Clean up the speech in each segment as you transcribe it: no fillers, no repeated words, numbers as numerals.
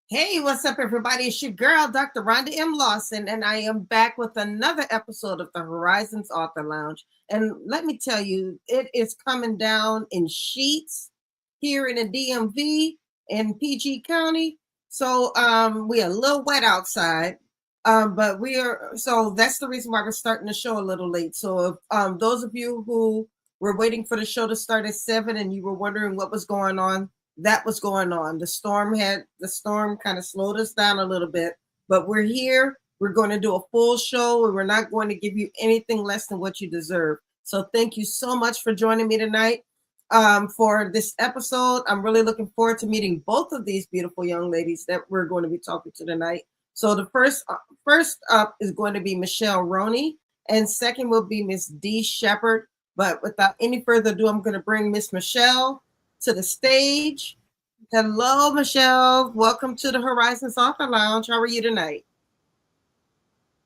Hey, what's up, everybody? It's your girl, Dr. Rhonda M. Lawson, and I am back with another episode of the Horizons Author Lounge. And let me tell you, it is coming down in sheets here in the DMV in PG County. So we're a little wet outside, but so that's the reason why we're starting the show a little late. So if those of you who were waiting for the show to start at 7 and you were wondering what was going on, that was going on. The storm kind of slowed us down a little bit, but we're here. We're going to do a full show, and we're not going to give you anything less than what you deserve. So thank you so much for joining me tonight for this episode. I'm really looking forward to meeting both of these beautiful young ladies that we're going to be talking to tonight. So the first up is going to be Michelle Rhoney, and second will be Miss Dee Shepherd. But without any further ado, I'm going to bring Miss Michelle to the stage. Hello, Michelle. Welcome to the Horizons Author Lounge. How are you tonight?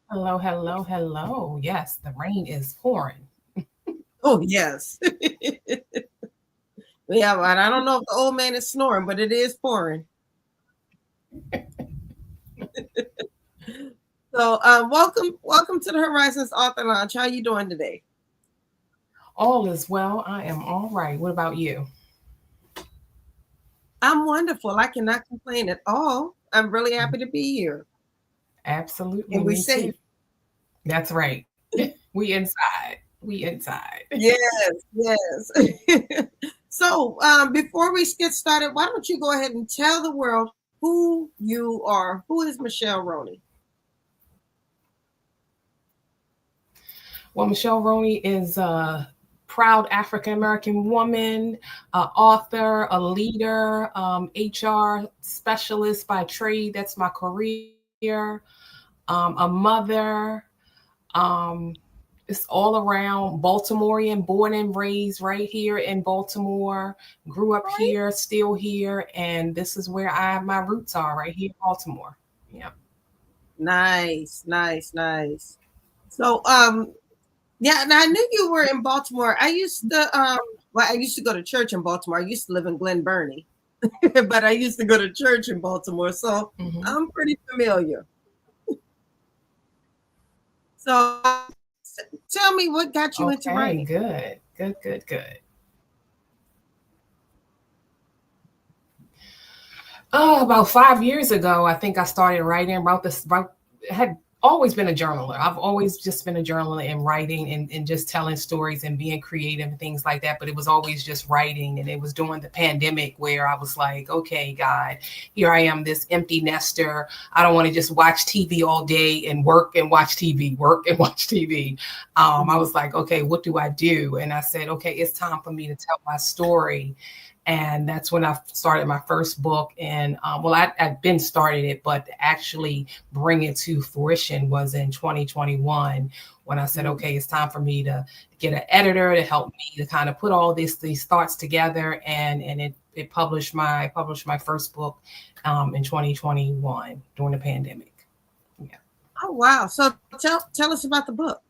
Hello, hello, hello. Yes, the rain is pouring. Oh, yes. Yeah, but I don't know if the old man is snoring, but it is pouring. So welcome to the Horizons Author Lounge. How are you doing today? All is well. I am all right. What about you? I'm wonderful. I cannot complain at all. I'm really happy to be here. Absolutely. And we're safe. That's right. We inside. Yes. So before we get started, why don't you go ahead and tell the world who you are? Who is Michelle Rhoney? Well, Michelle Rhoney is a proud African-American woman, author, a leader, HR specialist by trade. That's my career. A mother. It's all around Baltimorean, born and raised right here in Baltimore. Grew up here, still here, and this is where my roots are, right here in Baltimore. Yeah. Nice. So yeah, and I knew you were in Baltimore. I used to go to church in Baltimore. I used to live in Glen Burnie, but I used to go to church in Baltimore, so I'm pretty familiar. So tell me what got you into writing. Good. About 5 years ago, I think I started writing had always been a journaler. I've always just been a journaler and writing and just telling stories and being creative and things like that. But it was always just writing. And it was during the pandemic where I was like, okay, God, here I am, this empty nester. I don't want to just watch TV all day and work and watch TV. I was like, okay, what do I do? And I said, okay, it's time for me to tell my story. And that's when I started my first book. And I'd been started it, but to actually bring it to fruition was in 2021 when I said, okay, it's time for me to get an editor to help me to kind of put all these thoughts together. And it published my first book in 2021 during the pandemic. Yeah. Oh, wow. So tell us about the book.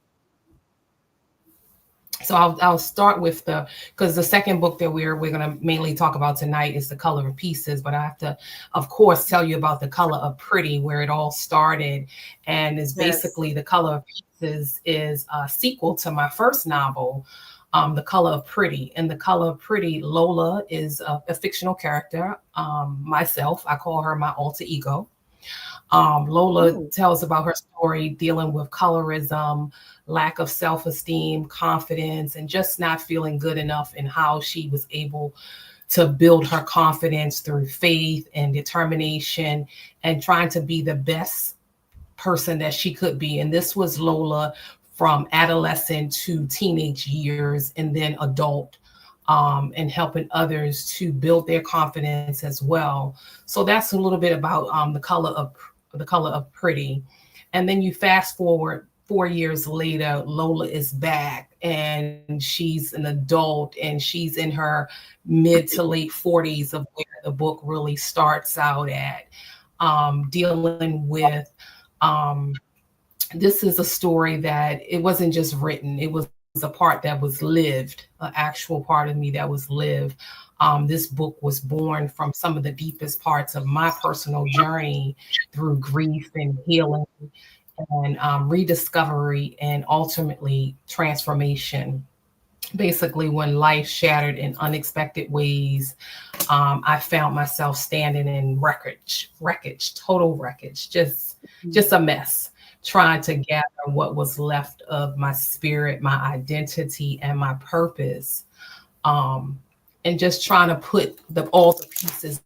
So I'll start with because the second book that we're going to mainly talk about tonight is The Color of Pieces, but I have to, of course, tell you about The Color of Pretty, where it all started, and is basically The Color of Pieces is a sequel to my first novel, The Color of Pretty. And The Color of Pretty, Lola is a fictional character. Myself, I call her my alter ego. Lola tells about her story dealing with colorism, lack of self-esteem, confidence, and just not feeling good enough, and how she was able to build her confidence through faith and determination and trying to be the best person that she could be. And this was Lola from adolescent to teenage years and then adult. and helping others to build their confidence as well. So that's a little bit about the color of pretty. And then you fast forward 4 years later, Lola is back and she's an adult and she's in her mid to late 40s of where the book really starts out at, dealing with this is a story that it wasn't just written, it was a part that was lived, an actual part of me that was lived. This book was born from some of the deepest parts of my personal journey through grief and healing and rediscovery and ultimately transformation. Basically, when life shattered in unexpected ways, I found myself standing in wreckage, total wreckage, just a mess, trying to gather what was left of my spirit, my identity, and my purpose, and just trying to put all the pieces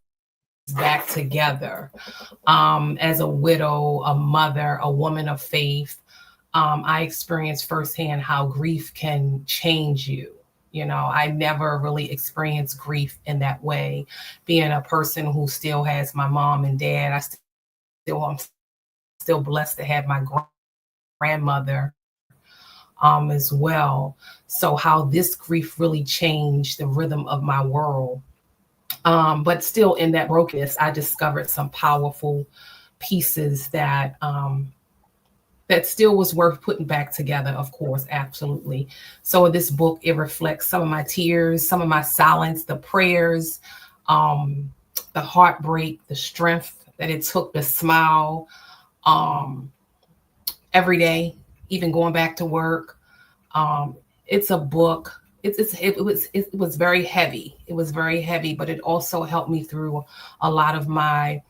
back together. As a widow, a mother, a woman of faith, I experienced firsthand how grief can change you. You know, I never really experienced grief in that way. Being a person who still has my mom and dad, I'm still blessed to have my grandmother as well. So how this grief really changed the rhythm of my world. But still in that brokenness, I discovered some powerful pieces that still was worth putting back together, of course, absolutely. So in this book, it reflects some of my tears, some of my silence, the prayers, the heartbreak, the strength that it took to smile every day, even going back to work. It's a book. It was very heavy. It was very heavy, but it also helped me through a lot of my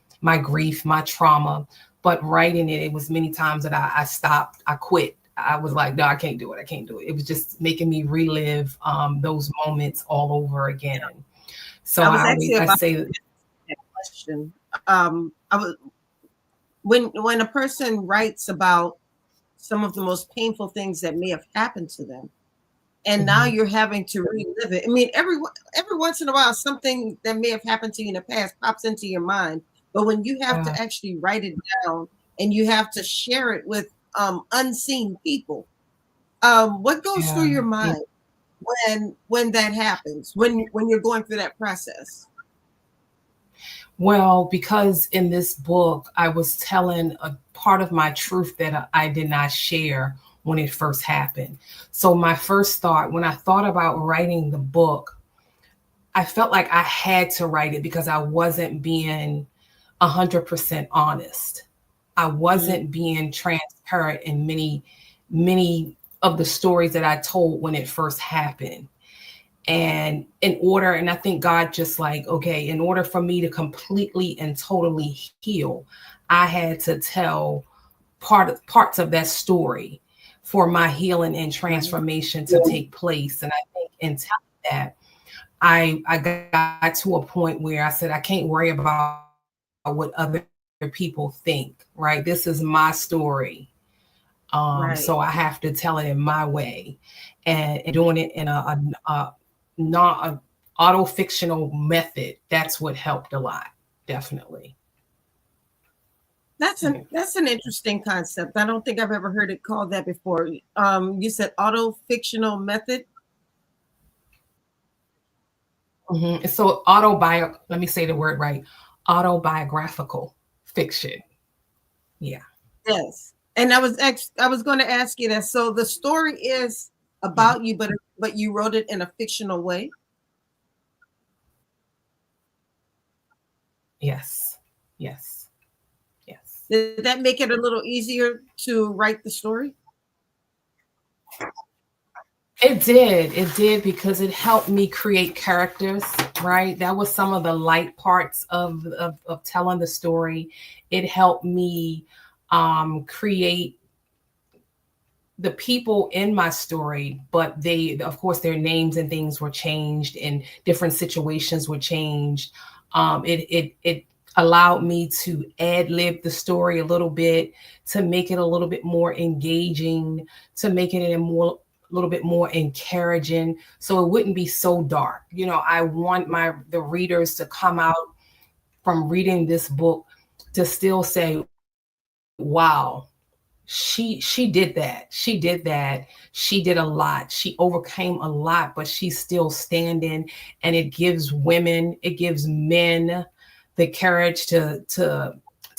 grief, my trauma. But writing it was many times that I stopped, I quit. I was like, no, I can't do it. I can't do it. It was just making me relive those moments all over again. So I say that question. I was when a person writes about some of the most painful things that may have happened to them, and now you're having to relive it. I mean, every once in a while, something that may have happened to you in the past pops into your mind. But when you have to actually write it down and you have to share it with unseen people, what goes through your mind when that happens, when you're going through that process? Well, because in this book, I was telling a part of my truth that I did not share when it first happened. So my first thought, when I thought about writing the book, I felt like I had to write it because I wasn't being 100% honest. I wasn't being transparent in many of the stories that I told when it first happened. And I think God just like, okay, in order for me to completely and totally heal, I had to tell parts of that story for my healing and transformation to take place. And I think in telling that, I got to a point where I said, I can't worry about what other people think, right? This is my story. So I have to tell it in my way, and doing it in a not auto-fictional method. That's what helped a lot, definitely. That's an interesting concept. I don't think I've ever heard it called that before. You said auto-fictional method. So let me say the word right, autobiographical fiction. Yeah. Yes. And I was going to ask you that. So the story is about you, but you wrote it in a fictional way. Yes. Yes. Yes. Did that make it a little easier to write the story? It did because it helped me create characters, right? That was some of the light parts of telling the story. It helped me create the people in my story, but of course, their names and things were changed and different situations were changed. It allowed me to ad-lib the story a little bit, to make it a little bit more engaging, to make it in a more little bit more encouraging, so it wouldn't be so dark. I want the readers to come out from reading this book to still say, wow, she did that. She did that. She did a lot. She overcame a lot, but she's still standing. And it gives women, it gives men the courage to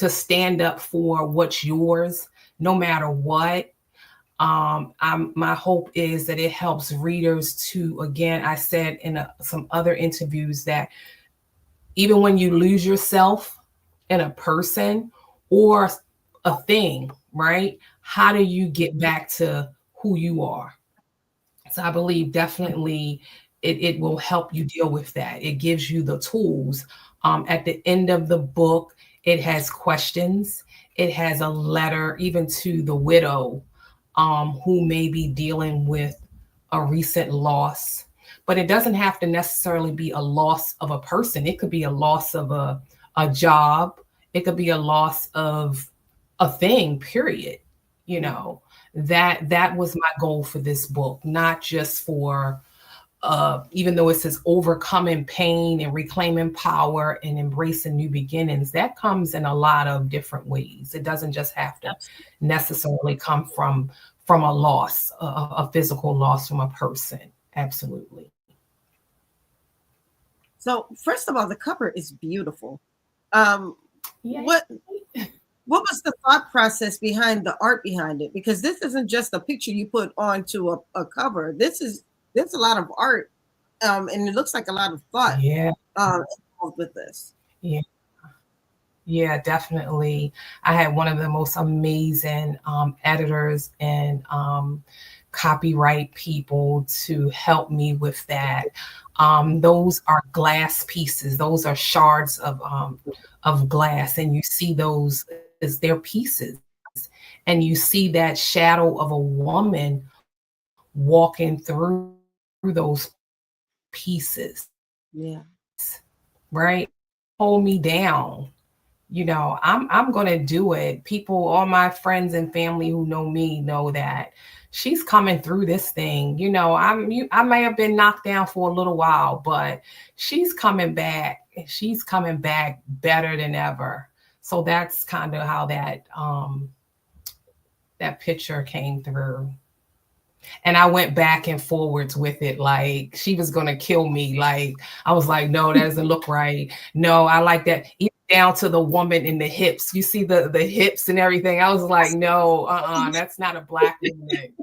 stand up for what's yours, no matter what. My hope is that it helps readers to, again, I said in some other interviews, that even when you lose yourself in a person or a thing, right? How do you get back to who you are? So I believe definitely it will help you deal with that. It gives you the tools. At the end of the book, it has questions. It has a letter even to the widow who may be dealing with a recent loss. But it doesn't have to necessarily be a loss of a person. It could be a loss of a job. It could be a loss of a thing, period. That was my goal for this book, not just for even though it says overcoming pain and reclaiming power and embracing new beginnings, that comes in a lot of different ways. It doesn't just have to necessarily come from a loss, a physical loss from a person. Absolutely. So first of all, the cover is beautiful. Yeah. What was the thought process behind the art behind it? Because this isn't just a picture you put onto a cover. There's a lot of art, and it looks like a lot of thought involved with this. Yeah, definitely. I had one of the most amazing editors and copyright people to help me with that. Those are glass pieces. Those are shards of glass, and you see those as their pieces, and you see that shadow of a woman walking through those pieces. Yeah. Right. Hold me down. I'm going to do it. People, all my friends and family who know me know that she's coming through this thing. I may have been knocked down for a little while, but she's coming back. She's coming back better than ever. So that's kind of how that picture came through. And I went back and forwards with it. Like, she was going to kill me. Like, I was like, no, that doesn't look right. No, I like that. Even down to the woman in the hips. You see the hips and everything. I was like, no, that's not a Black woman.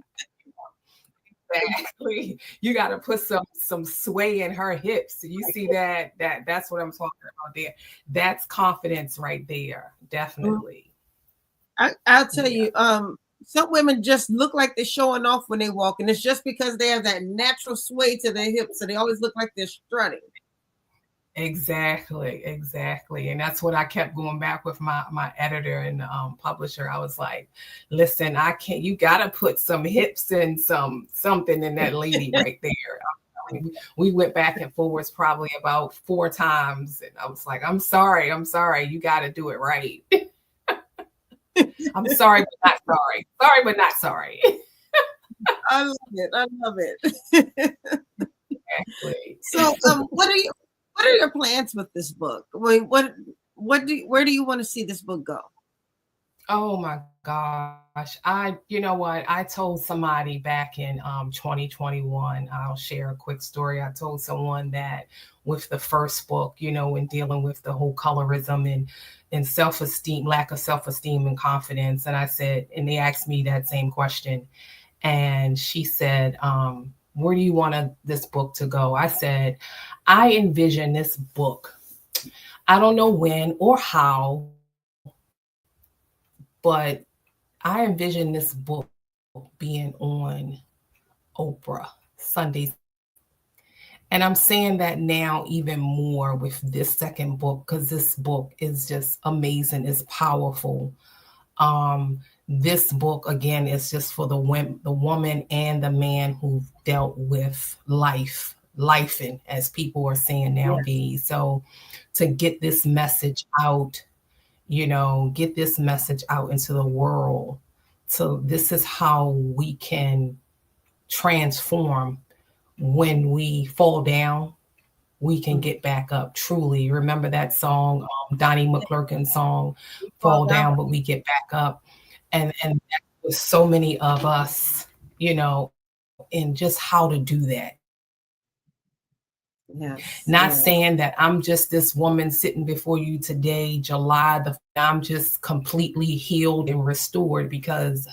Exactly. You got to put some sway in her hips. You see that's what I'm talking about there. That's confidence right there. Definitely. I'll tell you, some women just look like they're showing off when they walk, and it's just because they have that natural sway to their hips, so they always look like they're strutting. Exactly. And that's what I kept going back with my editor and publisher. I was like, listen, you got to put some hips and something in that lady right there. We went back and forwards probably about 4 times. And I was like, I'm sorry. You got to do it right. I'm sorry, but not sorry. Sorry, but not sorry. I love it. Exactly. So, what are your plans with this book? Where do you want to see this book go? Oh my gosh. You know what? I told somebody back in 2021, I'll share a quick story. I told someone that with the first book, in dealing with the whole colorism and self-esteem, lack of self-esteem and confidence. And I said, and they asked me that same question. And she said, where do you want this book to go? I said, I envision this book. I don't know when or how, but I envision this book being on Oprah Sundays. And I'm saying that now even more with this second book, because this book is just amazing. It's powerful. This book, again, is just for the woman and the man who've dealt with lifing, as people are saying nowadays. Yes. So to get this message out, get this message out into the world. So this is how we can transform. When we fall down, we can get back up. Truly, remember that song, Donnie McClurkin's song, "Fall Down, but we get back up," and there's so many of us, in just how to do that. Yes. Not saying that I'm just this woman sitting before you today, I'm just completely healed and restored, because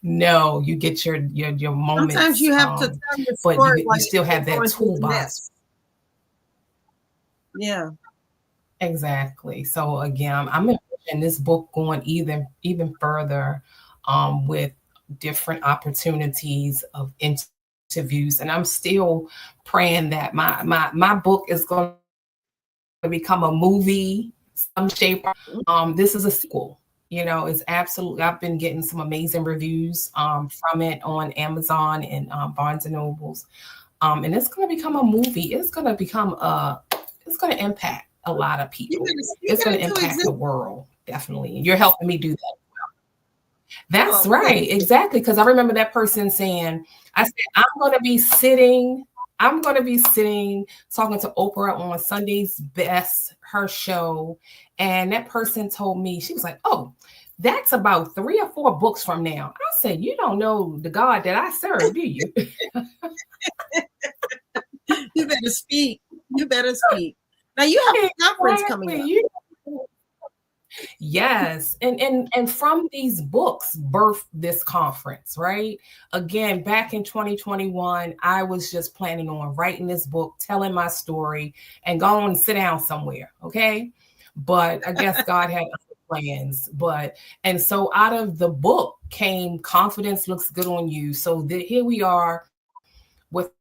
no, you get your moments. Sometimes you have to tell your story, but you still have that toolbox. Yeah. Exactly. So again, I'm envisioning this book going even further, with different opportunities of interviews, and I'm still praying that my book is going to become a movie, some shape. This is a sequel. It's absolutely. I've been getting some amazing reviews from it on Amazon and Barnes and Nobles, and it's going to become a movie. It's going to impact a lot of people. It's going to impact the world, definitely. And you're helping me do that. That's right, exactly. Because I remember that person saying, I said, I'm going to be sitting talking to Oprah on Sunday's Best, her show. And that person told me, she was like, oh, that's about 3 or 4 books from now. I said, you don't know the God that I serve, do you? You better speak. Now you have a conference coming up. Yes. And from these books birthed this conference, right? Again, back in 2021, I was just planning on writing this book, telling my story, and going and sit down somewhere. Okay. But I guess God had other plans. And so out of the book came Confidence Looks Good on You. So here we are with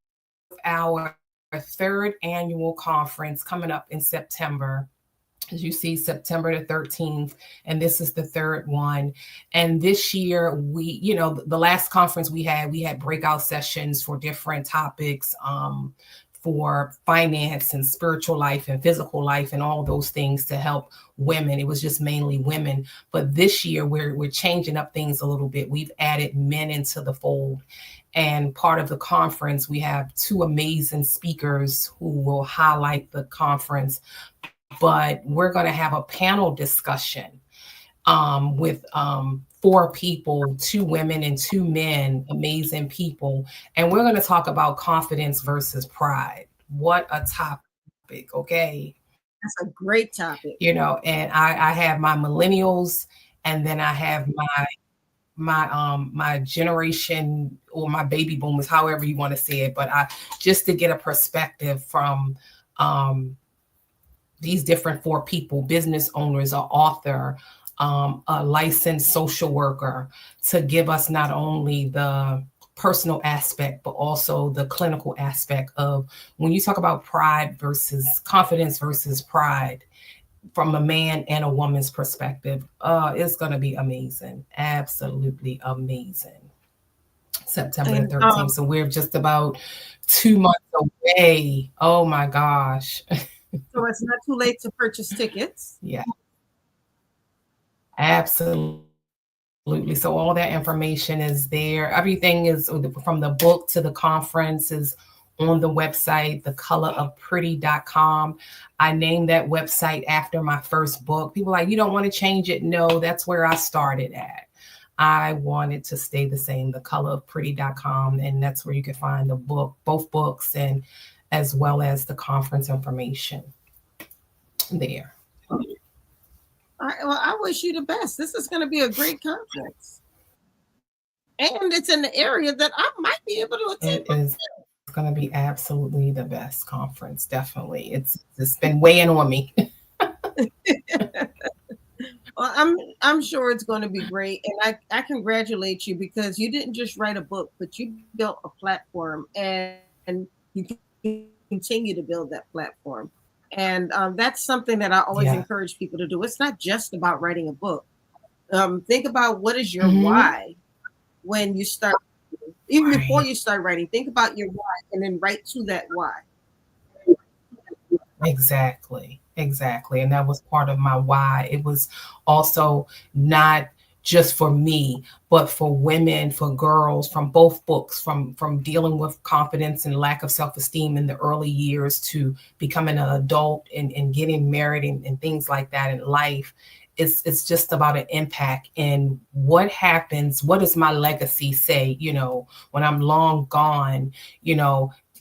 our 3rd annual conference coming up in September. As you see, September the 13th, and this is the 3rd one. And this year, the last conference we had breakout sessions for different topics, for finance and spiritual life and physical life and all those things to help women. It was just mainly women. But this year, we're changing up things a little bit. We've added men into the fold. And part of the conference, we have 2 amazing speakers who will highlight the conference. But we're going to have a panel discussion with 4 people, 2 women and 2 men, amazing people. And we're going to talk about confidence versus pride. What a topic, okay? That's a great topic. And I have my millennials, and then I have my generation, or my baby boomers, however you want to say it. But just to get a perspective from these different 4 people, business owners, an author, a licensed social worker, to give us not only the personal aspect, but also the clinical aspect of when you talk about pride versus confidence versus pride from a man and a woman's perspective. It's going to be amazing. Absolutely amazing. September the 13th. So we're just about 2 months away. Oh my gosh. So it's not too late to purchase tickets. Yeah. Absolutely. So all that information is there. Everything is from the book to the conference is on the website, thecolorofpretty.com. I named that website after my first book. People are like, you don't want to change it? No, that's where I started at. I wanted to stay the same, thecolorofpretty.com. And that's where you can find the book, both books, and as well as the conference information there. All right, well, I wish you the best. This is going to be a great conference. And it's in the area that I might be able to attend. It is going to be absolutely the best conference. Definitely. It's been weighing on me. Well, I'm sure it's going to be great. And I congratulate you, because you didn't just write a book, but you built a platform, and you continue to build that platform. And that's something that I always encourage people to do. It's not just about writing a book. Think about what is your why when you start, even before you start writing. Think about your why, and then write to that why. Exactly. And that was part of my why. It was also not just for me, but for women, for girls, from both books, from dealing with confidence and lack of self-esteem in the early years to becoming an adult and getting married and things like that in life. It's just about an impact and what happens, what does my legacy say, when I'm long gone,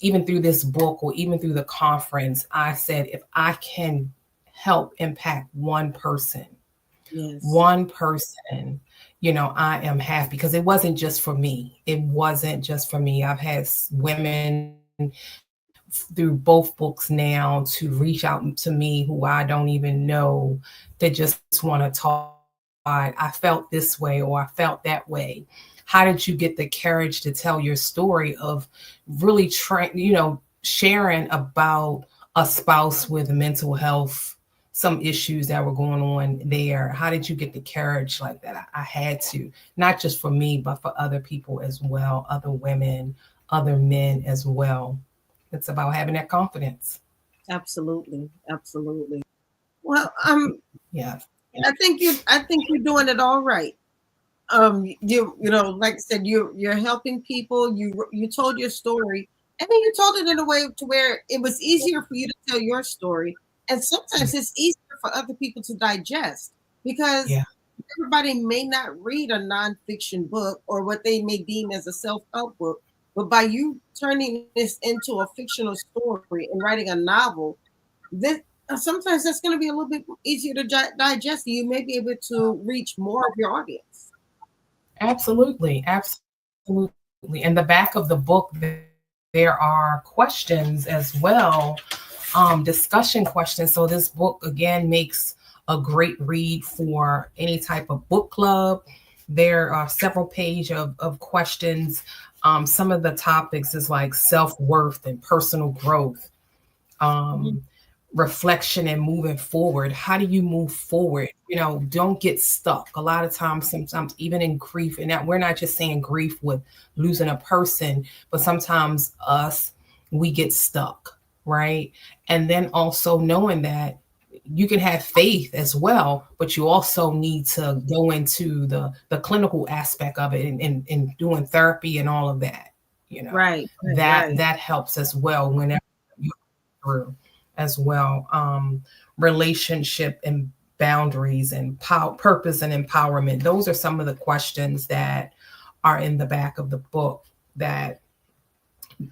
even through this book or even through the conference, I said, if I can help impact one person, Yes. one person, I am happy, because it wasn't just for me. It wasn't just for me. I've had women through both books now to reach out to me who I don't even know, that just want to talk. I felt this way, or I felt that way. How did you get the courage to tell your story of really sharing about a spouse with mental health, some issues that were going on there? How did you get the courage like that? I had to, not just for me, but for other people as well, other women, other men as well. It's about having that confidence. Absolutely. Absolutely. Well, Yeah. I think you're doing it all right. Like I said, you're helping people. You told your story, and then you told it in a way to where it was easier for you to tell your story, and sometimes it's easier for other people to digest, because everybody may not read a nonfiction book or what they may deem as a self-help book, but by you turning this into a fictional story and writing a novel, this sometimes that's going to be a little bit easier to digest. You may be able to reach more of your audience. Absolutely. Absolutely. In the back of the book, there are questions as well, discussion questions. So this book again makes a great read for any type of book club. There are several pages of questions. Some of the topics is like self-worth and personal growth, reflection and moving forward. How do you move forward? Don't get stuck. A lot of times, sometimes even in grief, and that we're not just saying grief with losing a person, but sometimes we get stuck, right? And then also knowing that you can have faith as well, but you also need to go into the clinical aspect of it, and doing therapy and all of that. Right. That helps as well whenever you're through as well. Relationship and boundaries and purpose and empowerment. Those are some of the questions that are in the back of the book, that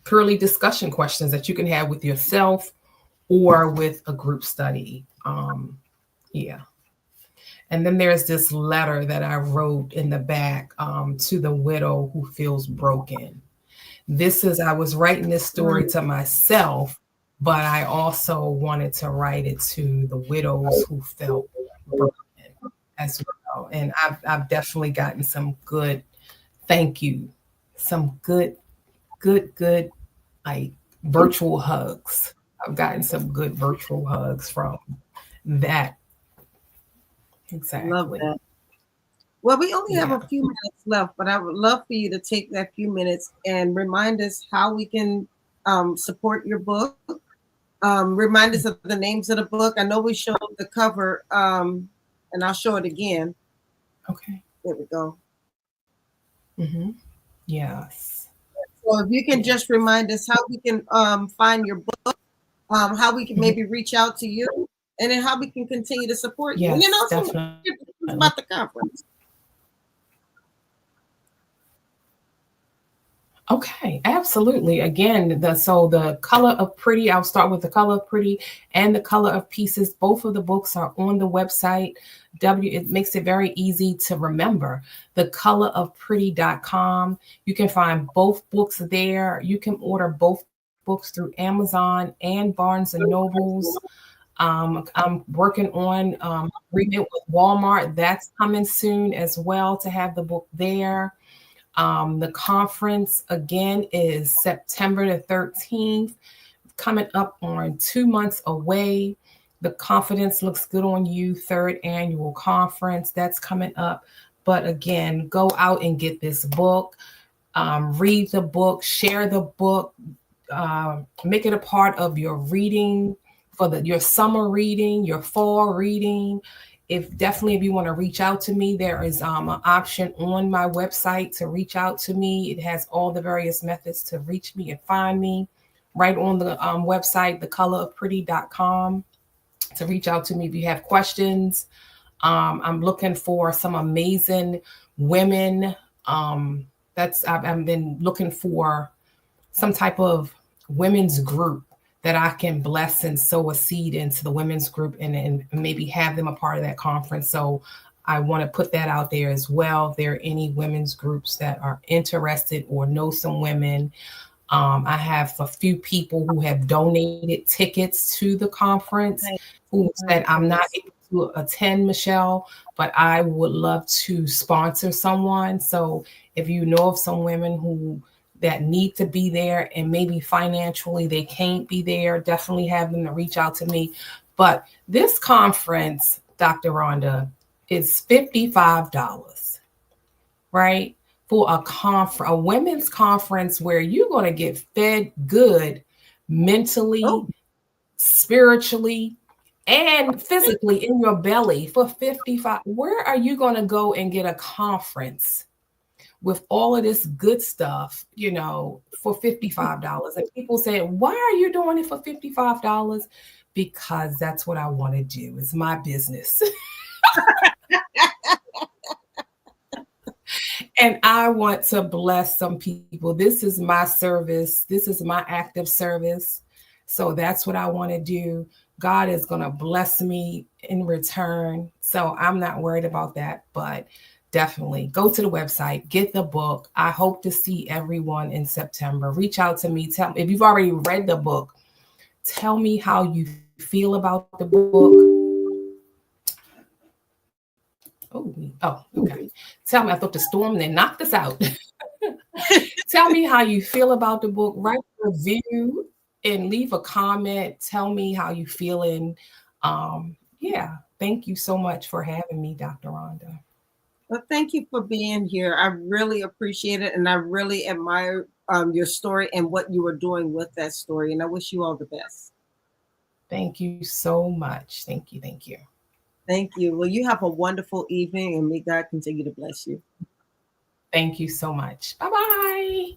purely discussion questions that you can have with yourself or with a group study. Yeah. And then there's this letter that I wrote in the back, to the widow who feels broken. I was writing this story to myself, but I also wanted to write it to the widows who felt broken as well. And I've definitely gotten some good thank you, some good, like virtual hugs. I've gotten some good virtual hugs from that. Exactly. Love that. Well, we only have a few minutes left, but I would love for you to take that few minutes and remind us how we can support your book. Remind us of the names of the book. I know we showed the cover, and I'll show it again. Okay. There we go. Mm-hmm. Yes. So if you can just remind us how we can find your book, how we can maybe reach out to you, and then how we can continue to support you. Yes, And then also about the conference. Okay, absolutely. Again, the Color of Pretty, I'll start with The Color of Pretty and The Color of Pieces. Both of the books are on the website. It makes it very easy to remember. thecolorofpretty.com. You can find both books there. You can order both books through Amazon and Barnes and Nobles. I'm working on agreement with Walmart. That's coming soon as well, to have the book there. The conference again is September the 13th, coming up on 2 months away. The Confidence Looks Good on You, 3rd annual conference, that's coming up. But again, go out and get this book, read the book, share the book, make it a part of your reading for your summer reading, your fall reading. if you want to reach out to me, there is an option on my website to reach out to me. It has all the various methods to reach me and find me right on the website, thecolorofpretty.com, to reach out to me if you have questions. I'm looking for some amazing women. I've been looking for some type of women's group that I can bless and sow a seed into the women's group and maybe have them a part of that conference. So I want to put that out there as well. If there are any women's groups that are interested or know some women, I have a few people who have donated tickets to the conference who said, I'm not able to attend, Michelle, but I would love to sponsor someone. So if you know of some women that need to be there and maybe financially they can't be there, definitely have them to reach out to me. But this conference, Dr. Rhonda, is $55, right? For a women's conference where you're going to get fed good mentally, spiritually, and physically in your belly for $55. Where are you going to go and get a conference with all of this good stuff, for $55? And people say, why are you doing it for $55? Because that's what I want to do. It's my business. And I want to bless some people. This is my service. This is my active service. So that's what I want to do. God is going to bless me in return. So I'm not worried about that, but definitely go to the website, get the book. I hope to see everyone in September. Reach out to me. Tell me if you've already read the book. Tell me how you feel about the book. Oh, okay. Tell me, I thought the storm then knocked us out. Tell me how you feel about the book. Write a review and leave a comment. Tell me how you feeling. Thank you so much for having me, Dr. Rhonda. Well, thank you for being here. I really appreciate it. And I really admire your story and what you were doing with that story. And I wish you all the best. Thank you so much. Thank you. Thank you. Thank you. Well, you have a wonderful evening and may God continue to bless you. Thank you so much. Bye-bye.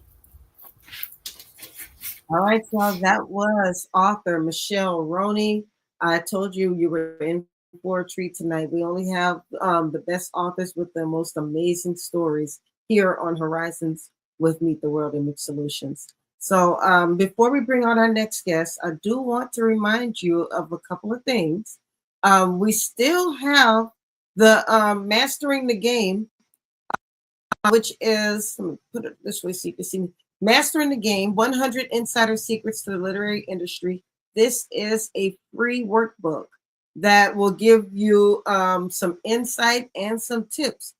All right, so that was author Michelle Rhoney. I told you were in for a treat tonight. We only have the best authors with the most amazing stories here on Horizons with Meet the World Image Solutions. So before we bring on our next guest, I do want to remind you of a couple of things. We still have the Mastering the Game, which is, let me put it this way so you can see me. Mastering the Game, 100 Insider Secrets to the Literary Industry. This is a free workbook that will give you some insight and some tips.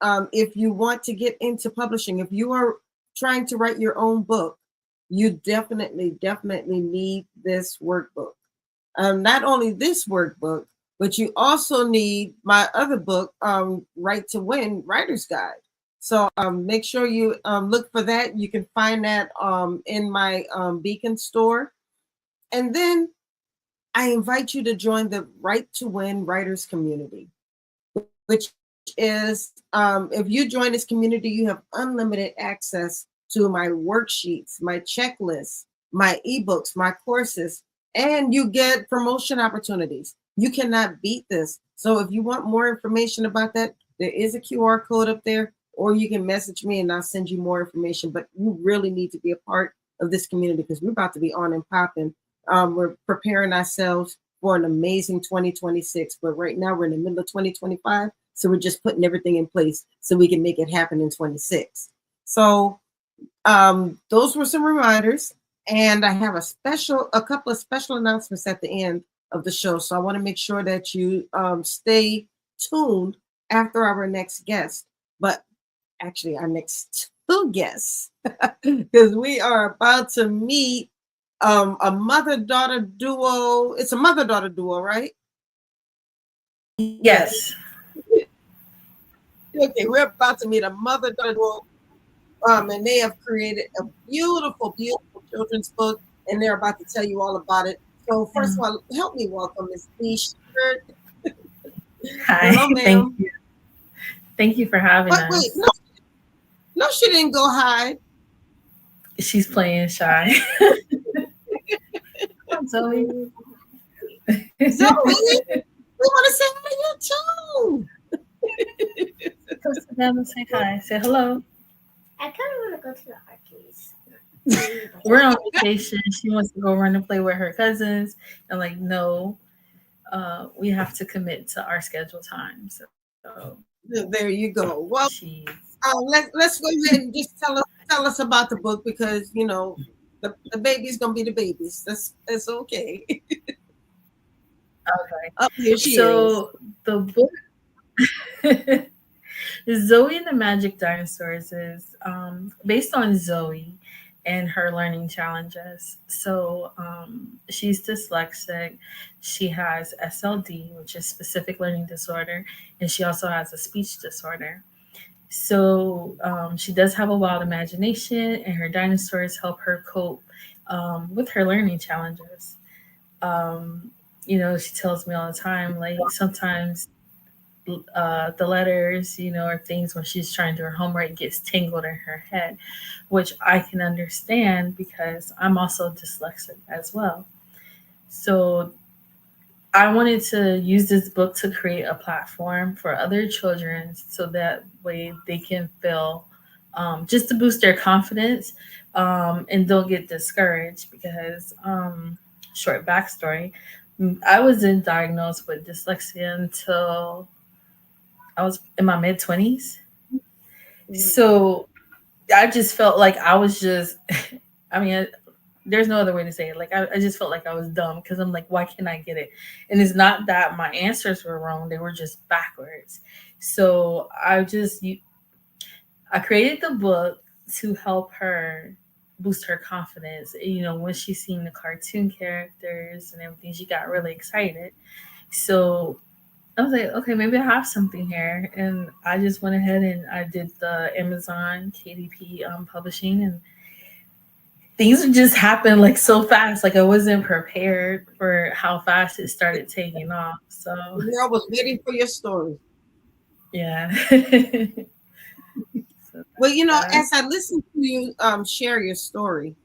If you want to get into publishing, if you are trying to write your own book, you definitely need this workbook. Not only this workbook, but you also need my other book, Right to Win, Writer's Guide. So make sure you look for that. You can find that in my Beacon store. And then I invite you to join the Right to Win Writers Community, which is, if you join this community, you have unlimited access to my worksheets, my checklists, my ebooks, my courses, and you get promotion opportunities. You cannot beat this. So if you want more information about that, there is a QR code up there, or you can message me and I'll send you more information. But you really need to be a part of this community because we're about to be on and popping. We're preparing ourselves for an amazing 2026, but right now we're in the middle of 2025. So we're just putting everything in place so we can make it happen in 26. So those were some reminders, and I have a couple of special announcements at the end of the show. So I want to make sure that you stay tuned after our next guest, but actually our next two guests, because we are about to meet a mother-daughter duo. It's a mother-daughter duo, right? Yes. Okay, we're about to meet a mother-daughter duo, and they have created a beautiful, beautiful children's book, and they're about to tell you all about it. So first of all, help me welcome Ms. Dee Shepherd. Hi. Hello, Thank ma'am. you. Thank you for having What? Wait, us. no, no, she didn't go hide. She's playing shy. Come on, Zoe. Zoe, we want to say hi to you Come sit down and say hi. Say hello. I kind of want to go to the arcades. We're on vacation. She wants to go run and play with her cousins. And like, no, we have to commit to our scheduled time. So too. There you go. Well, she's let's go ahead and just tell us about the book because the baby's gonna be the babies. That's okay. okay. Up here she is. So the book Zoe and the Magic Dinosaurs is based on Zoe and her learning challenges. So she's dyslexic. She has SLD, which is specific learning disorder, and she also has a speech disorder. So she does have a wild imagination, and her dinosaurs help her cope with her learning challenges. Um, she tells me all the time, like sometimes the letters, or things when she's trying to do her homework gets tangled in her head, which I can understand because I'm also dyslexic as well. So I wanted to use this book to create a platform for other children so that way they can feel just to boost their confidence and don't get discouraged because, short backstory, I wasn't diagnosed with dyslexia until I was in my mid 20s. So I just felt like I was just, I mean, there's no other way to say it. Like, I just felt like I was dumb because I'm like, why can't I get it? And it's not that my answers were wrong, they were just backwards. So I created the book to help her boost her confidence. When she seen the cartoon characters and everything, she got really excited. So I was like, okay, maybe I have something here. And I just went ahead and I did the Amazon KDP publishing, and things would just happen like so fast. Like I wasn't prepared for how fast it started taking off. So The girl was waiting for your story. yeah. So Well, that's that. as I listen to you share your story,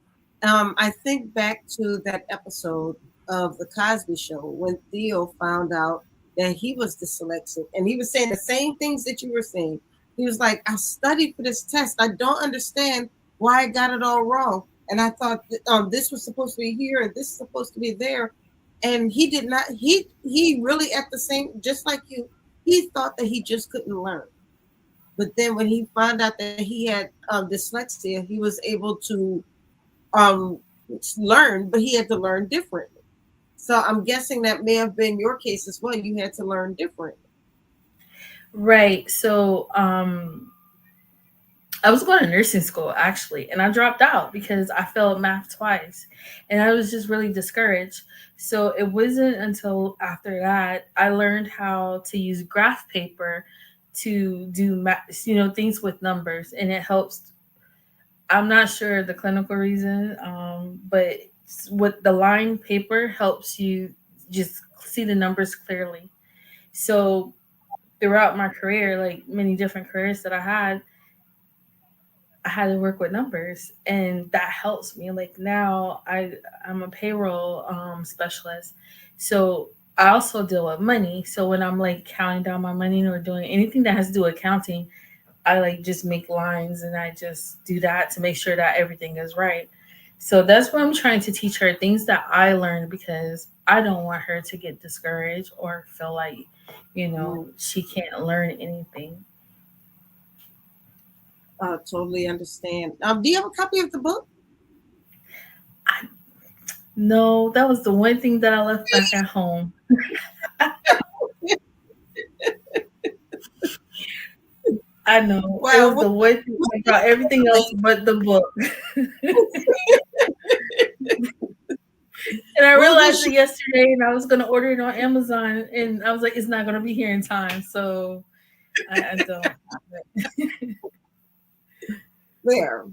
I think back to that episode of the Cosby Show when Theo found out that he was dyslexic, and he was saying the same things that you were saying. He was like, "I studied for this test. I don't understand why I got it all wrong, and I thought this was supposed to be here and this is supposed to be there." And he did not. He really at the same, just like you. He thought that he just couldn't learn. But then when he found out that he had dyslexia, he was able to um, learn, but he had to learn differently. So I'm guessing that may have been your case as well. You had to learn differently. Right. So I was going to nursing school actually, and I dropped out because I failed math twice, and I was just really discouraged. So it wasn't until after that I learned how to use graph paper to do math, things with numbers, and it helps. I'm not sure the clinical reason, but what the line paper helps you just see the numbers clearly. So throughout my career, like many different careers that I had to work with numbers, and that helps me. Like now I'm a payroll specialist. So I also deal with money. So when I'm like counting down my money or doing anything that has to do with accounting, I like just make lines and I just do that to make sure that everything is right. So that's what I'm trying to teach her, things that I learned because I don't want her to get discouraged or feel like, Mm, she can't learn anything. I totally understand. Do you have a copy of the book? I, no, that was the one thing that I left back at home. I know. It Well, was the one thing I brought everything else but the book. And I we'll realized just it yesterday and I was gonna order it on Amazon and I was like, it's not gonna be here in time. So I don't have it. there.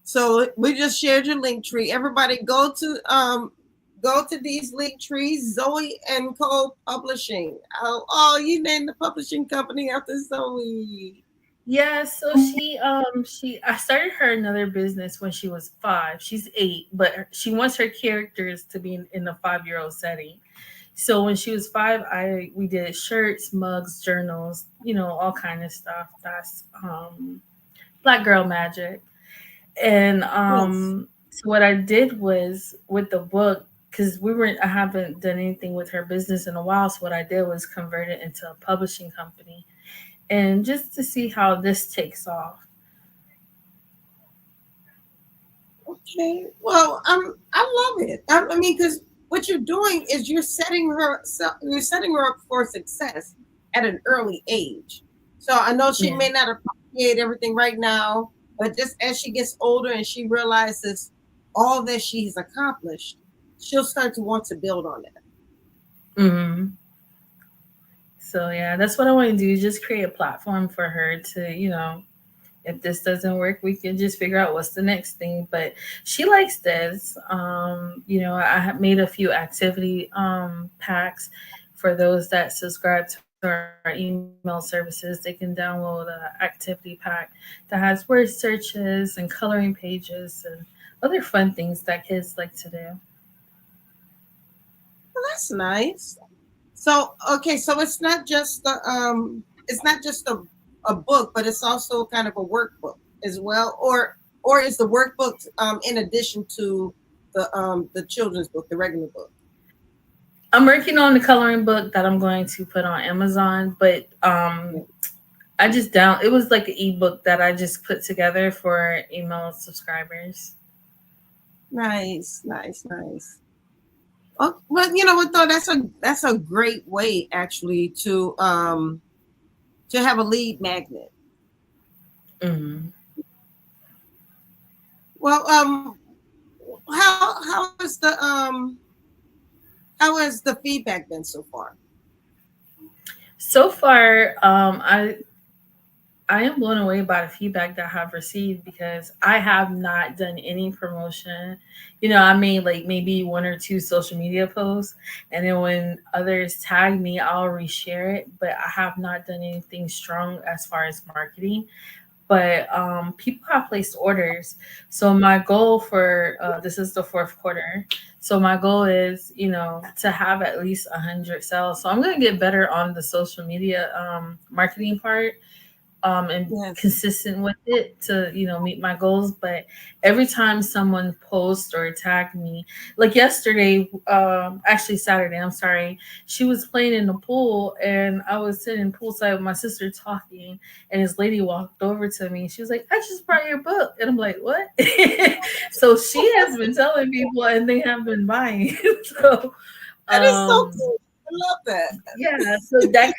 So we just shared your link tree. Everybody go to go to these link trees, Zoe and Co. Publishing. Oh, you named the publishing company after Zoe. Yeah, so she I started her another business when she was 5. She's 8, but she wants her characters to be in a 5-year-old setting. So when she was 5, I we did shirts, mugs, journals, all kind of stuff. That's Black Girl Magic. And Yes. so what I did was with the book, because I haven't done anything with her business in a while. So what I did was convert it into a publishing company, and just to see how this takes off. Okay. Well, I love it. I mean, because what you're doing is you're setting her up for success at an early age. So I know she Yeah. may not appreciate everything right now, but just as she gets older and she realizes all that she's accomplished, she'll start to want to build on it. Hmm. So yeah, that's what I want to do. Just create a platform for her to, if this doesn't work, we can just figure out what's the next thing. But she likes this. I have made a few activity packs for those that subscribe to our email services. They can download a activity pack that has word searches and coloring pages and other fun things that kids like to do. Well, that's nice. So okay, so it's not just a book, but it's also kind of a workbook as well, or is the workbook in addition to the children's book, the regular book? I'm working on the coloring book that I'm going to put on Amazon, but Yeah. I just down it was like an ebook that I just put together for email subscribers. Nice, nice, nice. Oh, well, you know what though? That's a great way actually to have a lead magnet. Hmm. Well, how has the feedback been so far? So far, I am blown away by the feedback that I have received because I have not done any promotion. I made like maybe one or two social media posts, and then when others tag me, I'll reshare it. But I have not done anything strong as far as marketing. But people have placed orders. So my goal for this is the fourth quarter. So my goal is, to have at least 100 sales. So I'm gonna get better on the social media marketing part, and Yes. consistent with it to meet my goals. But every time someone posts or tag me, like yesterday, actually Saturday, I'm sorry, she was playing in the pool and I was sitting poolside with my sister talking, and this lady walked over to me. She was like, "I just brought your book," and I'm like, "What?" So she has been telling people and they have been buying. So That is so um cool. I love that. yeah, so that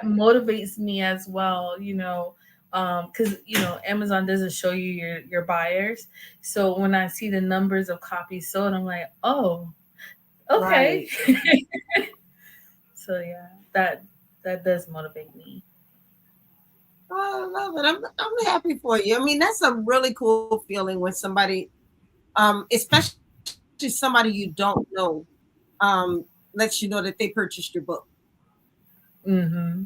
motivates me as well, because Amazon doesn't show you your buyers. So when I see the numbers of copies sold, I'm like, oh, okay. Right. So yeah, that does motivate me. Oh, I love it. I'm happy for you. I mean, that's a really cool feeling when somebody, especially somebody you don't know, lets you know that they purchased your book. Hmm.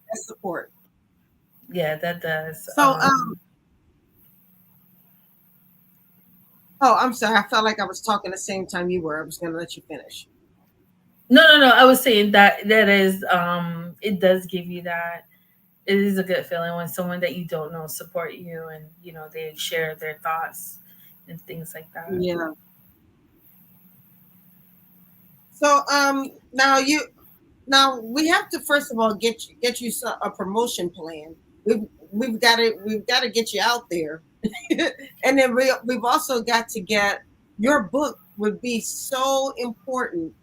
That's support. Yeah, that does. So, oh, I'm sorry. I felt like I was talking the same time you were. I was going to let you finish. No, no, no. I was saying that is it does give you that. It is a good feeling when someone that you don't know support you, and they share their thoughts and things like that. Yeah. So, now we have to first of all get you a promotion plan. We've got to get you out there, and then we've also got to get your book would be so important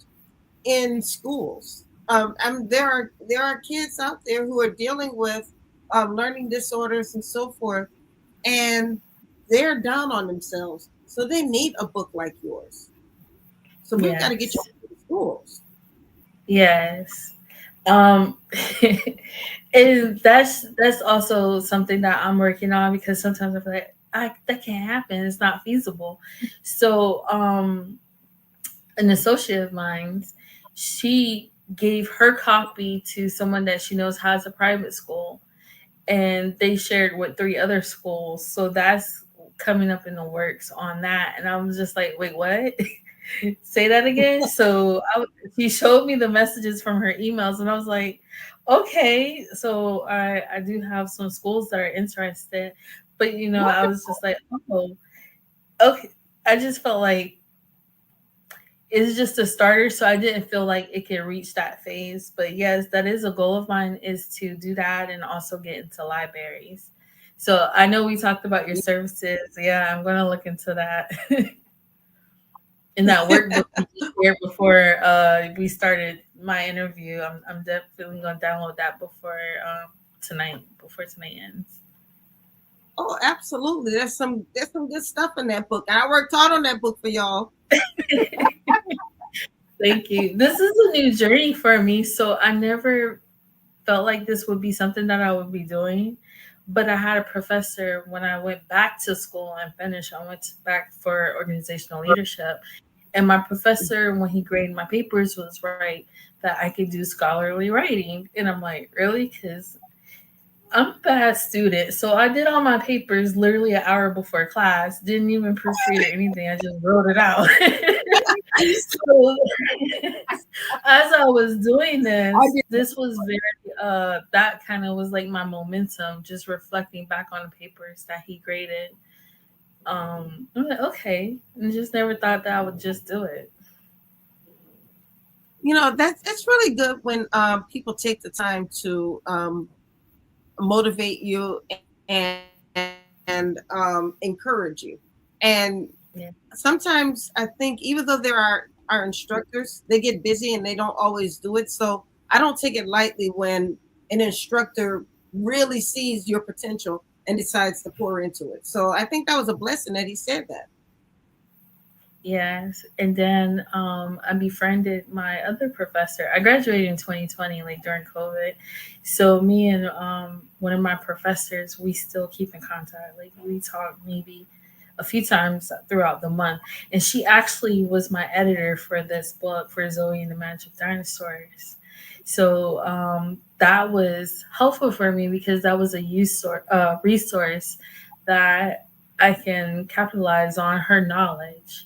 in schools. There are kids out there who are dealing with learning disorders and so forth, and they're down on themselves, so they need a book like yours. So we've got to get you Yes. to the schools. Yes. Um, and that's also something that I'm working on, because sometimes I feel like that can't happen. It's not feasible. So an associate of mine, she gave her copy to someone that she knows has a private school, and they shared with 3 other schools. So that's coming up in the works on that. And I was just like, wait, what? Say that again. So she showed me the messages from her emails, and I was like, okay. So I do have some schools that are interested, but I was just like, oh, okay. I just felt like it's just a starter, so I didn't feel like it could reach that phase. But yes, that is a goal of mine, is to do that and also get into libraries. So I know we talked about your services. Yeah, I'm gonna look into that. In that workbook you shared before we started my interview, I'm definitely gonna download that before tonight ends. Oh, absolutely. There's some good stuff in that book. I worked hard on that book for y'all. Thank you. This is a new journey for me, so I never felt like this would be something that I would be doing. But I had a professor when I went back to school and finished. I went back for organizational leadership. And my professor, when he graded my papers, was right that I could do scholarly writing. And I'm like, really? Because I'm a bad student. So I did all my papers literally an hour before class, didn't even proofread or anything. I just wrote it out. So as I was doing this was very that kind of was like my momentum, just reflecting back on the papers that he graded. I'm like, okay, and just never thought that I would just do it. That's really good when people take the time to motivate you and encourage you. And Yeah. sometimes I think even though there are our instructors, they get busy and they don't always do it. So I don't take it lightly when an instructor really sees your potential and decides to pour into it. So I think that was a blessing that he said that. Yes. And then I befriended my other professor. I graduated in 2020, like during COVID. So me and one of my professors, we still keep in contact. Like we talk maybe a few times throughout the month. And she actually was my editor for this book for Zoe and the Magic Dinosaurs. So that was helpful for me because that was a resource that I can capitalize on her knowledge,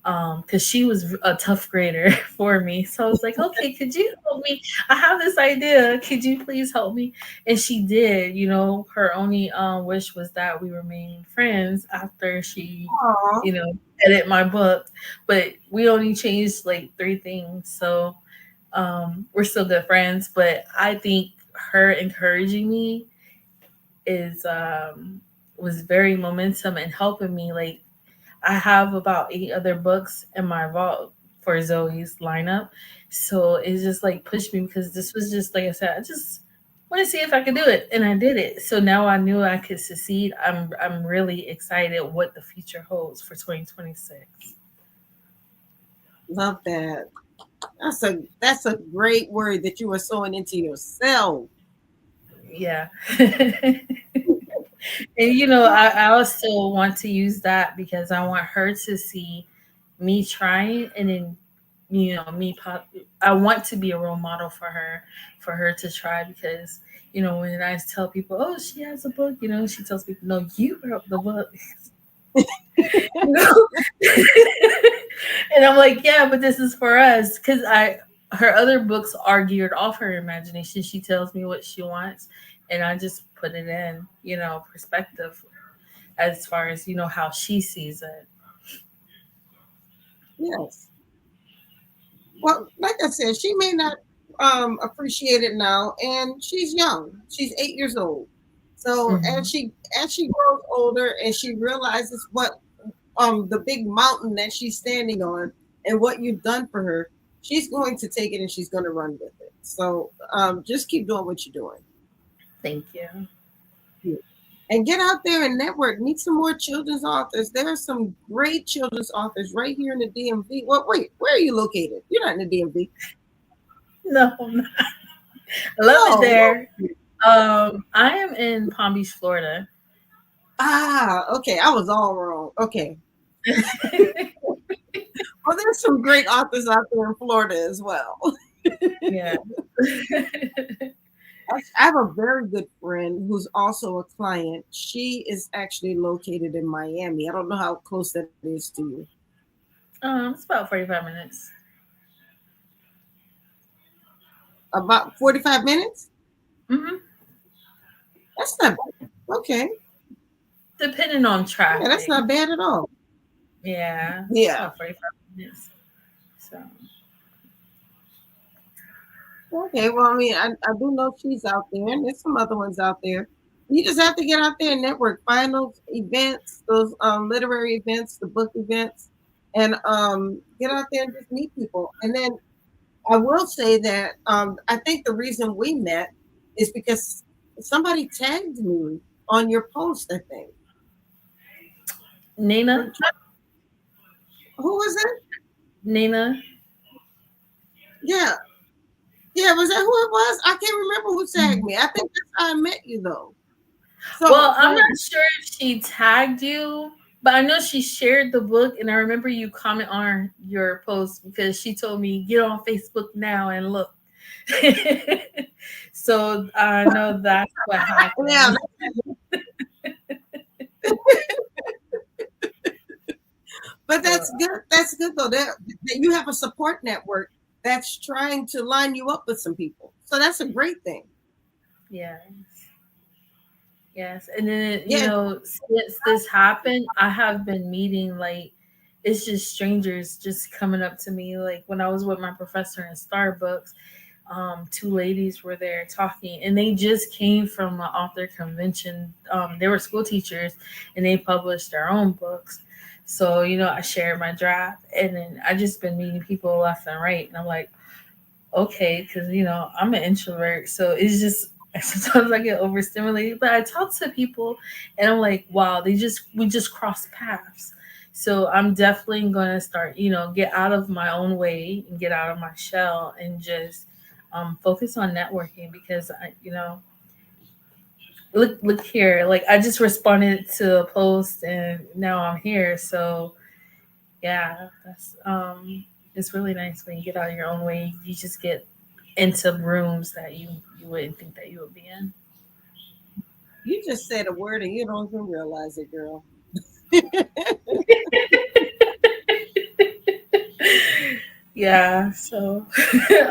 because she was a tough grader for me. So I was like, okay, could you help me? I have this idea. Could you please help me? And she did. Her only wish was that we remain friends after she, Aw. edit my book. But we only changed like 3 things. So we're still good friends. But I think her encouraging me is was very momentum and helping me. Like I have about 8 other books in my vault for Zoe's lineup. So it's just like pushed me because this was just like I said, I just want to see if I could do it. And I did it. So now I knew I could succeed. I'm really excited what the future holds for 2026. Love that. That's a great word that you are sowing into yourself. Yeah. And I also want to use that because I want her to see me trying, and then I want to be a role model for her to try, because when I tell people, oh, she has a book, she tells people, no, you wrote the book. You know? And I'm like, yeah, but this is for us, because her other books are geared off her imagination. She tells me what she wants, and I just put it in perspective as far as how she sees it. Yes. Well, like I said, she may not appreciate it now, and she's young. She's 8 years old. So Hmm. as she grows older and she realizes what the big mountain that she's standing on and what you've done for her, she's going to take it and she's going to run with it. So just keep doing what you're doing. Thank you. And get out there and network. Meet some more children's authors. There are some great children's authors right here in the DMV. Well, wait, where are you located? You're not in the DMV. No, I'm not. I love it Oh, there. I am in Palm Beach, Florida. okay. I was all wrong. Okay. Well, there's some great authors out there in Florida as well. Yeah. I have a very good friend who's also a client. She is actually located in Miami. I don't know how close that is to you. It's about 45 minutes. About 45 minutes? Hmm. That's not bad. Okay. Depending on Yeah, that's traffic. not bad at all. Yeah. Yeah. About 45 minutes. So Okay. Well, I mean, I do know she's out there, and there's some other ones out there. You just have to get out there and network, find those events, those literary events, the book events, and get out there and just meet people. And then I will say that I think the reason we met is because somebody tagged me on your post, I think. Nina, Who was it? Nina. Yeah. Yeah, was that who it was? I can't remember who tagged me. I think that's how I met you, though. So, Well, I'm not sure if she tagged you, but I know she shared the book, and I remember you comment on your post because she told me get on Facebook now and look. So I know that's what happened. yeah, but that's good. That's good though. That you have a support network that's trying to line you up with some people. So that's a great thing. Yes. Yes. And then, Yeah. since this happened, I have been meeting like it's just strangers just coming up to me. Like when I was with my professor in Starbucks, two ladies were there talking, and they just came from an author convention. They were school teachers, and they published their own books. So, I shared my draft, and then I just been meeting people left and right, and I'm like, okay, because I'm an introvert, so it's just sometimes I get overstimulated. But I talk to people, and I'm like, wow, we just cross paths. So I'm definitely going to start, get out of my own way and get out of my shell and just focus on networking because look here, like I just responded to a post and now I'm here. So yeah, that's it's really nice when you get out of your own way. You just get into rooms that you wouldn't think that you would be in. You just said a word and you don't even realize it, girl. Yeah, so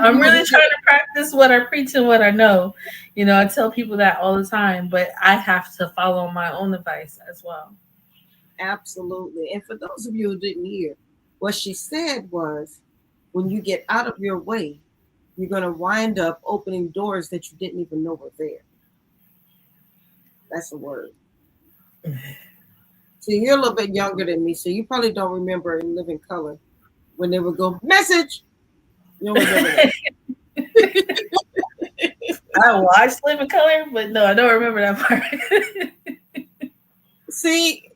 I'm really trying to practice what I preach and what I know. I tell people that all the time, but I have to follow my own advice as well. Absolutely. And for those of you who didn't hear, what she said was when you get out of your way, you're going to wind up opening doors that you didn't even know were there. That's a word. So you're a little bit younger than me, so you probably don't remember in Living Color when they would go, message. You don't remember that. I watched Living Color, but no, I don't remember that part. See,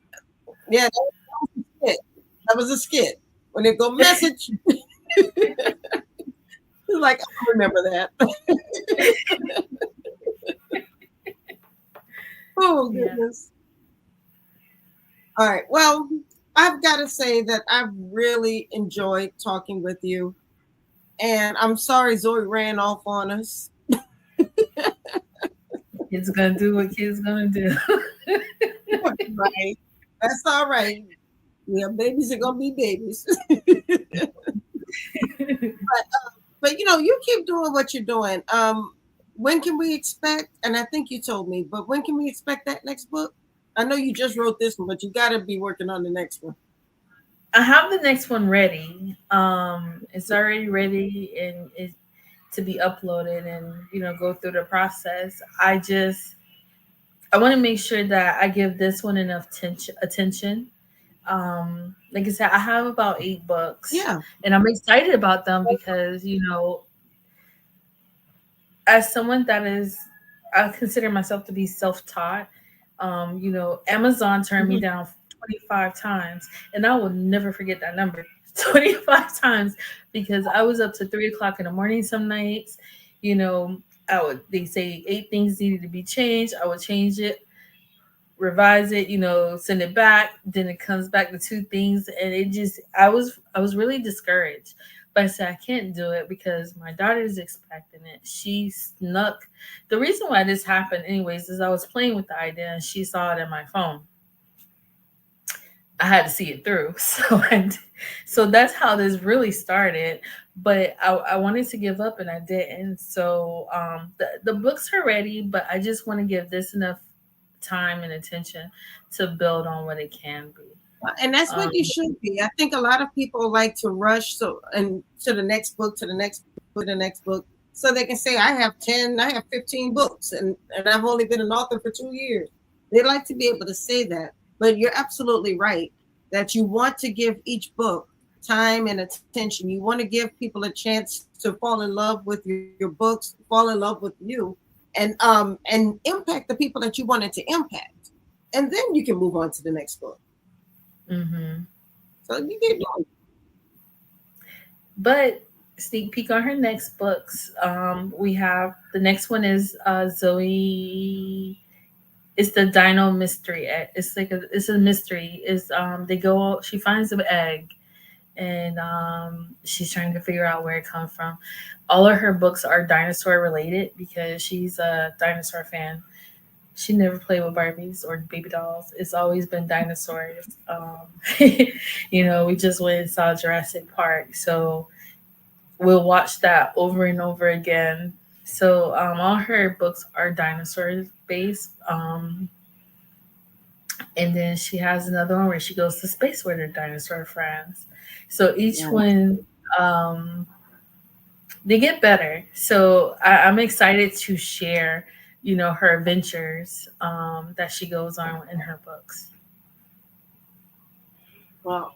yeah, that was a skit. When they go, message. Like, I don't remember that. Oh, goodness. Yeah. All right. Well, I've got to say that I've really enjoyed talking with you. And I'm sorry Zoe ran off on us. Kids gonna do what kids gonna do. Right. That's all right. Yeah, babies are gonna be babies. but you keep doing what you're doing. When can we expect? And I think you told me, but when can we expect that next book? I know you just wrote this one, but you got to be working on the next one. I have the next one ready. It's already ready and it's to be uploaded and go through the process. I want to make sure that I give this one enough attention. Like I said, I have about 8 books. Yeah. And I'm excited about them because, as someone I consider myself to be self-taught. Amazon turned me down 25 times, and I will never forget that number. 25 times because I was up to 3:00 in the morning some nights. They say 8 things needed to be changed. I would change it. revise it, send it back, then it comes back to two things, and it just I was really discouraged. But I said I can't do it because my daughter is expecting it. She snuck. The reason why this happened, anyways, is I was playing with the idea and she saw it in my phone. I had to see it through, so that's how this really started. But I wanted to give up and I didn't. So the books are ready, but I just want to give this enough time and attention to build on what it can be. And that's what you should be. I think a lot of people like to rush and to the next book, to the next book, the next book, so they can say, I have 10, I have 15 books, and I've only been an author for 2 years. They like to be able to say that. But you're absolutely right that you want to give each book time and attention. You want to give people a chance to fall in love with your books, fall in love with you, and impact the people that you wanted to impact. And then you can move on to the next book. Mm-hmm. So you get going. But sneak peek on her next books. We have the next one is Zoe. It's the Dino mystery. It's a mystery. She finds an egg, and she's trying to figure out where it comes from. All of her books are dinosaur related because she's a dinosaur fan. She never played with Barbies or baby dolls. It's always been dinosaurs. We just went and saw Jurassic Park, so we'll watch that over and over again. So all her books are dinosaur based. And then she has another one where she goes to space with her dinosaur friends. So each one, they get better. So I'm excited to share, her adventures that she goes on in her books. Well,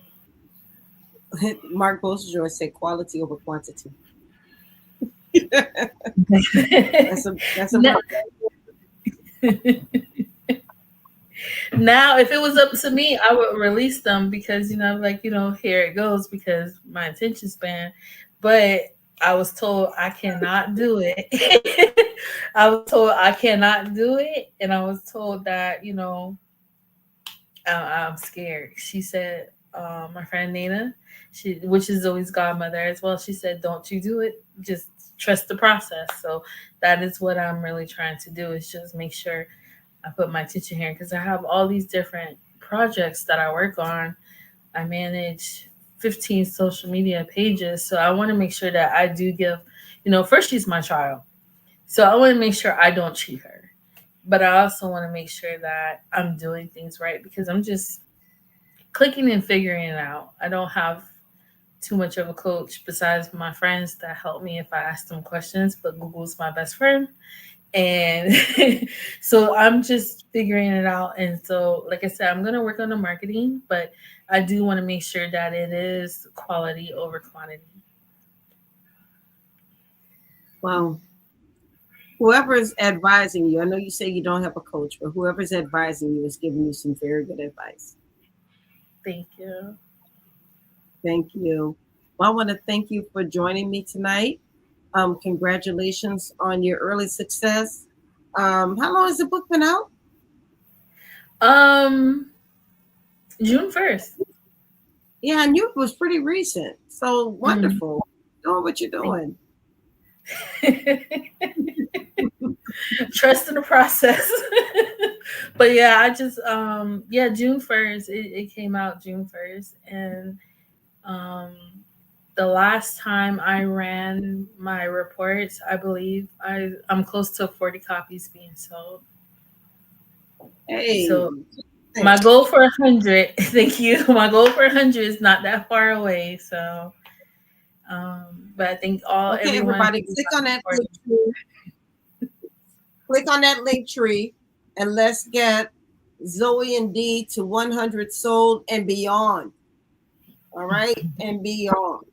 Mark Bosgeour said quality over quantity. that's a Now, if it was up to me, I would release them because, here it goes because my attention span. But I was told I cannot do it. I was told I cannot do it. And I was told that, I'm scared. She said, my friend Nina, which is Zoe's godmother as well, she said, don't you do it. Just trust the process. So that is what I'm really trying to do, is just make sure I put my attention here, because I have all these different projects that I work on. I manage 15 social media pages. So I want to make sure that I do give, first, she's my child. So I want to make sure I don't cheat her. But I also want to make sure that I'm doing things right, because I'm just clicking and figuring it out. I don't have too much of a coach besides my friends that help me if I ask them questions, but Google's my best friend. And so I'm just figuring it out. And so, like I said, I'm going to work on the marketing, but I do want to make sure that it is quality over quantity. Well, whoever is advising you, I know you say you don't have a coach, but whoever's advising you is giving you some very good advice. Thank you. Thank you. Well, I want to thank you for joining me tonight. Congratulations on your early success. How long has the book been out? June 1st. Yeah, I knew it was pretty recent. So wonderful. Doing what you're doing. Trust in the process. But yeah, I just June 1st. It came out June 1st. And the last time I ran my reports, I believe I'm close to 40 copies being sold. Hey. So my goal for 100, thank you. My goal for 100 is not that far away. So, but I think everybody click on that link tree. Click on that link tree, and let's get Zoe and Dee to 100 sold and beyond. All right, and beyond.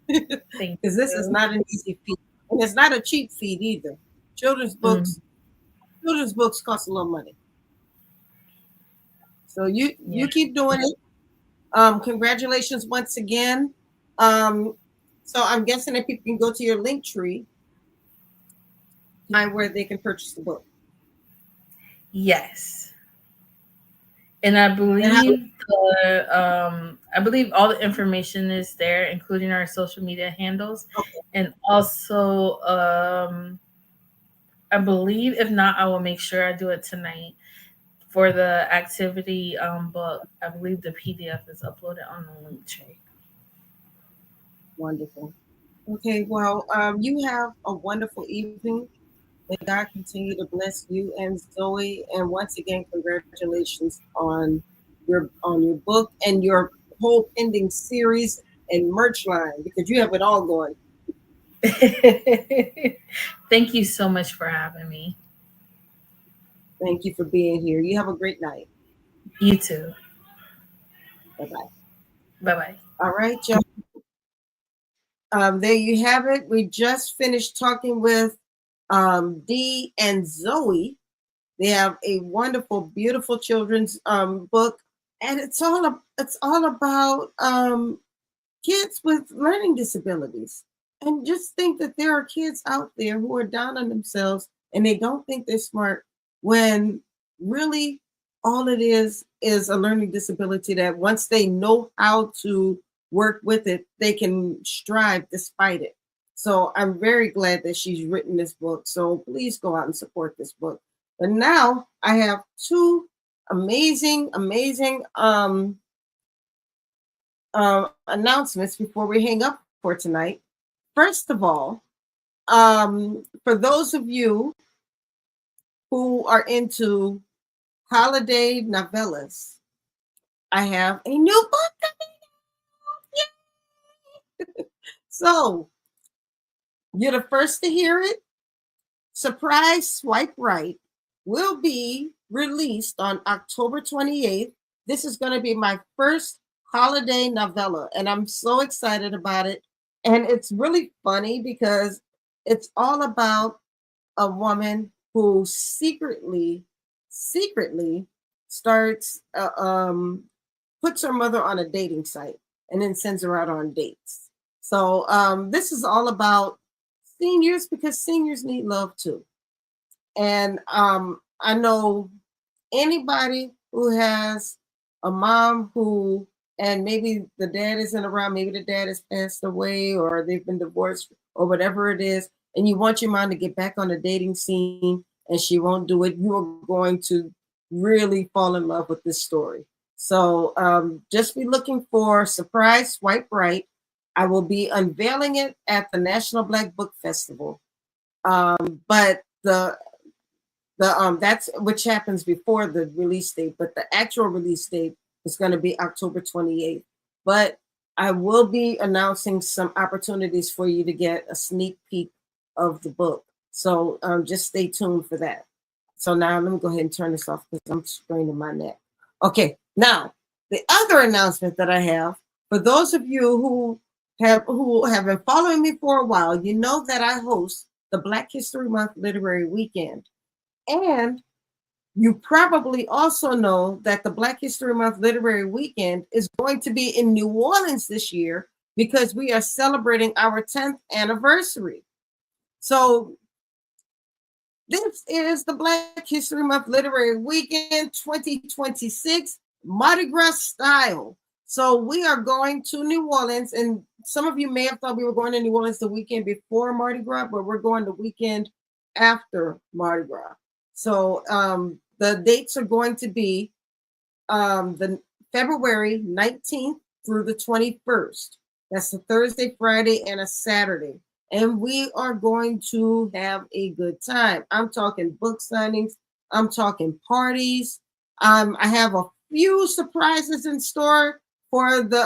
Because this is not an easy feat, and it's not a cheap feat either. Children's books cost a little money. So you keep doing it. Congratulations once again. So I'm guessing that people can go to your link tree, find where they can purchase the book. Yes. And I And how, believe I believe all the information is there, including our social media handles, okay, and also I believe if not, I will make sure I do it tonight for the activity book. I believe the PDF is uploaded on the link tree. wonderful. Okay, well, you have a wonderful evening. May God continue to bless you and Zoe. And once again, congratulations on your book and your whole pending series and merch line because you have it all going. Thank you so much for having me. Thank you for being here. You have a great night. You too. Bye bye. Bye bye. All right, y'all. There you have it. We just finished talking with Dee and Zoe. They have a wonderful, beautiful children's book, and it's all about kids with learning disabilities. And just think that there are kids out there who are down on themselves and they don't think they're smart when really all it is a learning disability that once they know how to work with it, they can strive despite it. So I'm very glad that she's written this book. So please go out and support this book. But now I have two amazing announcements before we hang up for tonight. First of all, for those of you who are into holiday novellas, I have a new book coming out. Yay! So you're the first to hear it. Surprise Swipe Right will be released on October 28th. This is going to be my first holiday novella, and I'm so excited about it. And it's really funny because it's all about a woman who secretly starts puts her mother on a dating site and then sends her out on dates. So this is all about seniors because seniors need love too. And I know anybody who has a mom who, and maybe the dad isn't around, maybe the dad has passed away or they've been divorced or whatever it is, and you want your mom to get back on the dating scene and she won't do it, you are going to really fall in love with this story. So just be looking for Surprise Swipe Right. I will be unveiling it at the National Black Book Festival. But the that's which happens before the release date, but the actual release date is going to be October 28th. But I will be announcing some opportunities for you to get a sneak peek of the book. So just stay tuned for that. So now let me go ahead and turn this off because I'm straining my neck. Okay, now the other announcement that I have for those of you who have been following me for a while, you know that I host the Black History Month Literary Weekend. And you probably also know that the Black History Month Literary Weekend is going to be in New Orleans this year because we are celebrating our 10th anniversary. So this is the Black History Month Literary Weekend 2026 Mardi Gras style. So we are going to New Orleans, and some of you may have thought we were going to New Orleans the weekend before Mardi Gras, but we're going the weekend after Mardi Gras. So the dates are going to be the February 19th through the 21st. That's a Thursday, Friday, and a Saturday. And we are going to have a good time. I'm talking book signings. I'm talking parties. I have a few surprises in store for the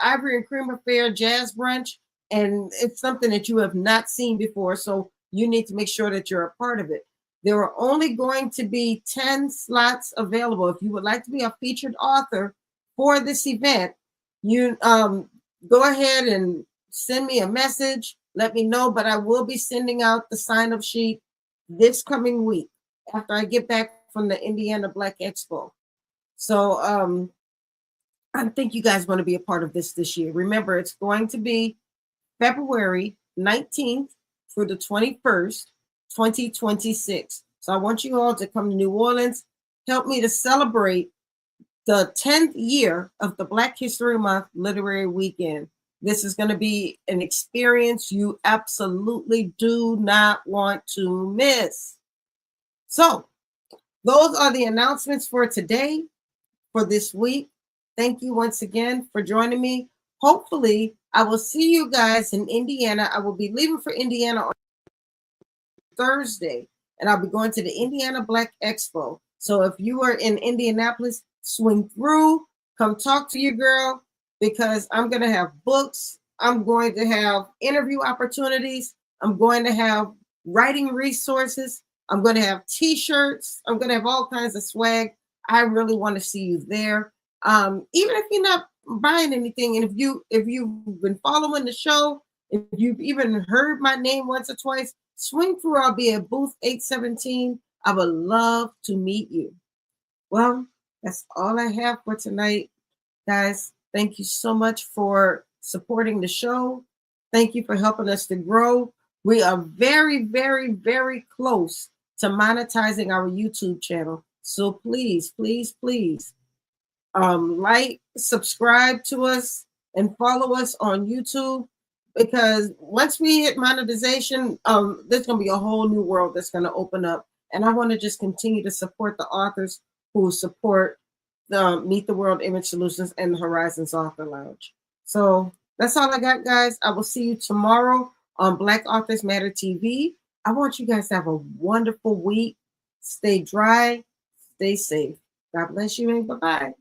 Ivory and Cream Affair Jazz Brunch. And it's something that you have not seen before. So you need to make sure that you're a part of it. There are only going to be 10 slots available. If you would like to be a featured author for this event, you go ahead and send me a message. Let me know, but I will be sending out the sign-up sheet this coming week after I get back from the Indiana Black Expo. So I think you guys want to be a part of this year. Remember, it's going to be February 19th through the 21st, 2026. So I want you all to come to New Orleans, help me to celebrate the 10th year of the Black History Month Literary Weekend. This is going to be an experience you absolutely do not want to miss. So, those are the announcements for today, for this week. Thank you once again for joining me. Hopefully, I will see you guys in Indiana. I will be leaving for Indiana on Thursday, and I'll be going to the Indiana Black Expo. So if you are in Indianapolis, swing through, come talk to your girl, because I'm going to have books. I'm going to have interview opportunities. I'm going to have writing resources. I'm going to have t-shirts. I'm going to have all kinds of swag. I really want to see you there. Even if you're not buying anything, and if you've been following the show, if you've even heard my name once or twice, swing through. I'll be at booth 817. I would love to meet you. Well, that's all I have for tonight, guys. Thank you so much for supporting the show. Thank you for helping us to grow. We are very, very, very close to monetizing our YouTube channel. So please, please, please, like, subscribe to us, and follow us on YouTube, because once we hit monetization, there's going to be a whole new world that's going to open up. And I want to just continue to support the authors who support the Meet the World Image Solutions and the Horizons Author Lounge. So that's all I got, guys. I will see you tomorrow on Black Authors Matter TV. I want you guys to have a wonderful week. Stay dry, stay safe. God bless you, and bye-bye.